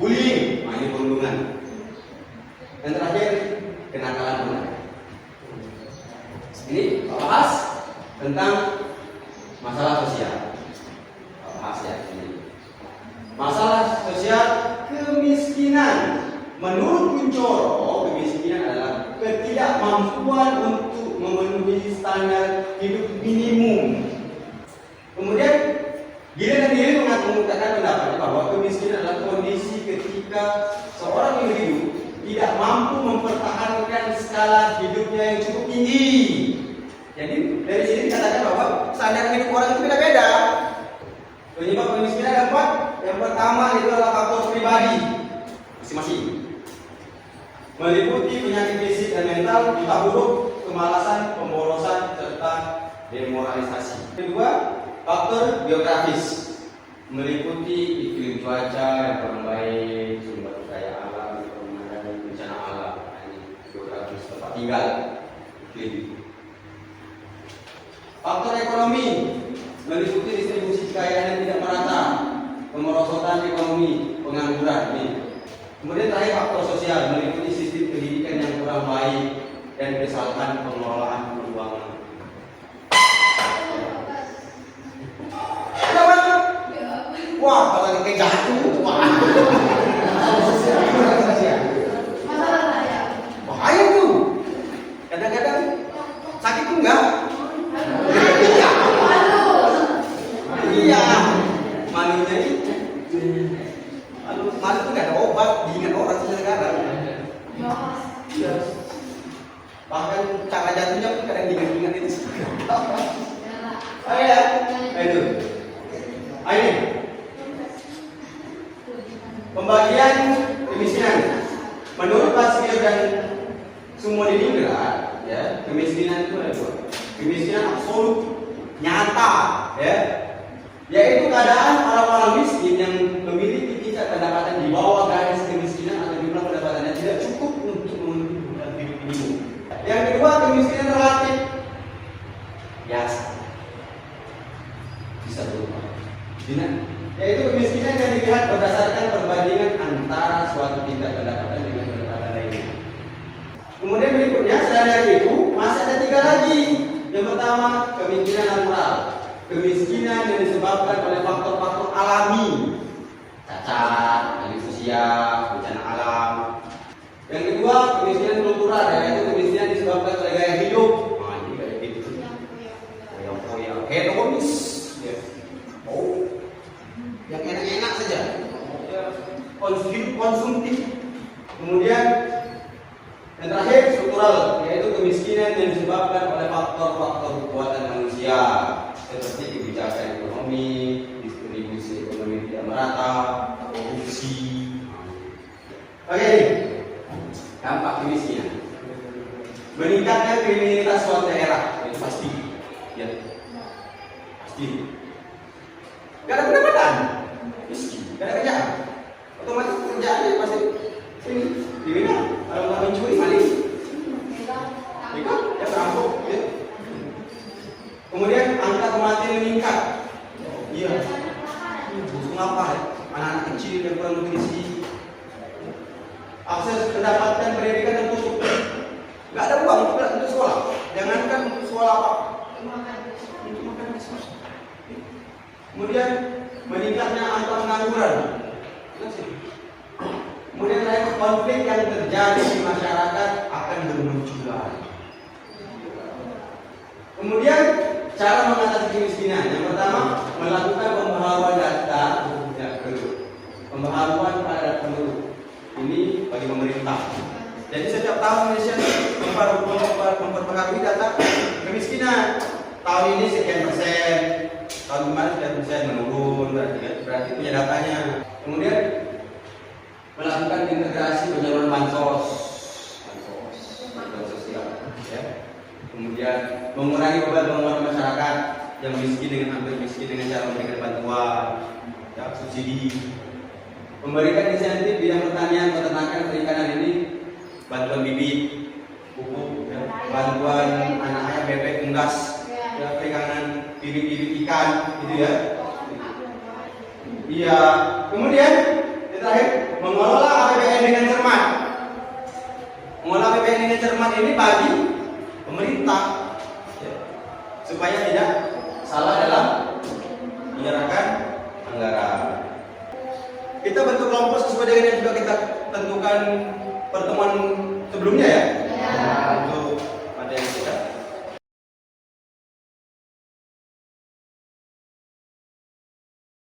bullying, ini perundungan. Yang terakhir, kenakalan anak. Ini bahas tentang masalah sosial. Bahas ya ini. Masalah sosial kemiskinan. Menurut Kuncoro, kemiskinan adalah ketidakmampuan untuk memenuhi standar hidup minimum. Kemudian Gideon sendiri mengatakan pendapatnya bahwa kemiskinan adalah kondisi ketika seorang individu tidak mampu mempertahankan skala hidupnya yang cukup tinggi. Jadi dari sini dikatakan bahwa standar hidup orang itu beda-beda. Penyebab kemiskinan ada 4. Yang pertama itu adalah faktor pribadi masing-masing, meliputi penyakit fisik dan mental, buta huruf, kemalasan, pemborosan, serta demoralisasi. Kedua, faktor geografis, meliputi iklim cuaca yang kurang baik, sumber daya alam, pemandangan bencana alam, geografis tempat tinggal, iklim. Faktor ekonomi, meliputi distribusi kekayaan yang tidak merata, kemerosotan ekonomi, pengangguran. Kemudian terakhir faktor sosial, meliputi sistem pendidikan yang kurang baik dan kesalahan pengelolaan keuangan. Wah, kalau kayak jatuh, wah. Bahaya tuh. Kadang-kadang sakit tuh enggak? Iya. Malunya itu. Malu tuh nggak ada obat, diingat orang sekarang. Iya. Bahkan cara jatuhnya pun kadang diingat-ingat itu. Ayo ya, ayo. Ayo. Pembagian kemiskinan. Menurut Pasir dan Sumodiningrat, ya, kemiskinan itu ada 2. Kemiskinan absolut, nyata, ya, yaitu keadaan orang-orang miskin yang memiliki tingkat pendapatan di bawah garis kemiskinan atau jumlah pendapatannya tidak cukup untuk memenuhi kebutuhan hidup minimum. Yang kedua, kemiskinan relatif, biasa, bisa berubah. Yaitu kemiskinan yang dilihat berdasarkan perbandingan antara suatu tingkat pendapatan dengan pendapatan lainnya. Kemudian berikutnya, selain dari itu masih ada 3 lagi. Yang pertama, kemiskinan natural, kemiskinan yang disebabkan oleh faktor-faktor alami, cacat, konflik sosial, bencana alam. Yang kedua, kemiskinan kultural, yaitu kemiskinan disebabkan oleh gaya hidup. Ini gaya hidup, koyak-koyak, hedonis. Oh, yang enak-enak saja, konsumtif. Kemudian yang terakhir struktural, yaitu kemiskinan yang disebabkan oleh faktor-faktor kekuatan manusia seperti kebijakan ekonomi, distribusi ekonomi tidak merata, korupsi. Oke, dampak kemiskinan. Meningkatnya kriminalitas suatu daerah, itu pasti, ya, pasti. Gak ada pendapatan, miskin, gak ada kerjaan, otomatis kerjaannya pasti ini kriminal. Kalau nggak mencuri, maling, itu ya perampok, ya. Kemudian angka kematian meningkat. Iya. Mengapa ya? Anak-anak kecil yang kurang nutrisi, akses mendapatkan pendidikan tertutup, nggak ada uang untuk sekolah. Jangankan untuk sekolah apa? Untuk makan susah. Kemudian meningkatnya angka pengangguran. Kemudian konflik yang terjadi di masyarakat akan bermunculan. Kemudian cara mengatasi kemiskinan. Yang pertama, melakukan pembaharuan data, pembaharuan pada data penduduk. Ini bagi pemerintah. Jadi setiap tahun Indonesia memperbaharui data kemiskinan. Tahun ini sekian persen, tahun kemarin sekian persen menurun, berarti punya datanya. Kemudian melakukan integrasi penyaluran bansos sosial, ya. Kemudian mengurangi beban pengeluaran masyarakat yang miskin dengan hampir miskin dengan cara memberikan bantuan, ya, subsidi. Memberikan insentif bidang pertanian, peternakan, perikanan ini, bantuan bibit, pupuk, ya, bantuan anak ayam, bebek, unggas, ya, perikanan, bibit-bibit ikan, gitu ya. Iya. Kemudian yang terakhir, mengelola APBN dengan cermat. Mengelola APBN dengan cermat ini bagi pemerintah, ya, supaya tidak salah dalam menyerahkan anggaran. Kita bentuk kelompok sesuai dengan yang sudah kita tentukan pertemuan sebelumnya ya.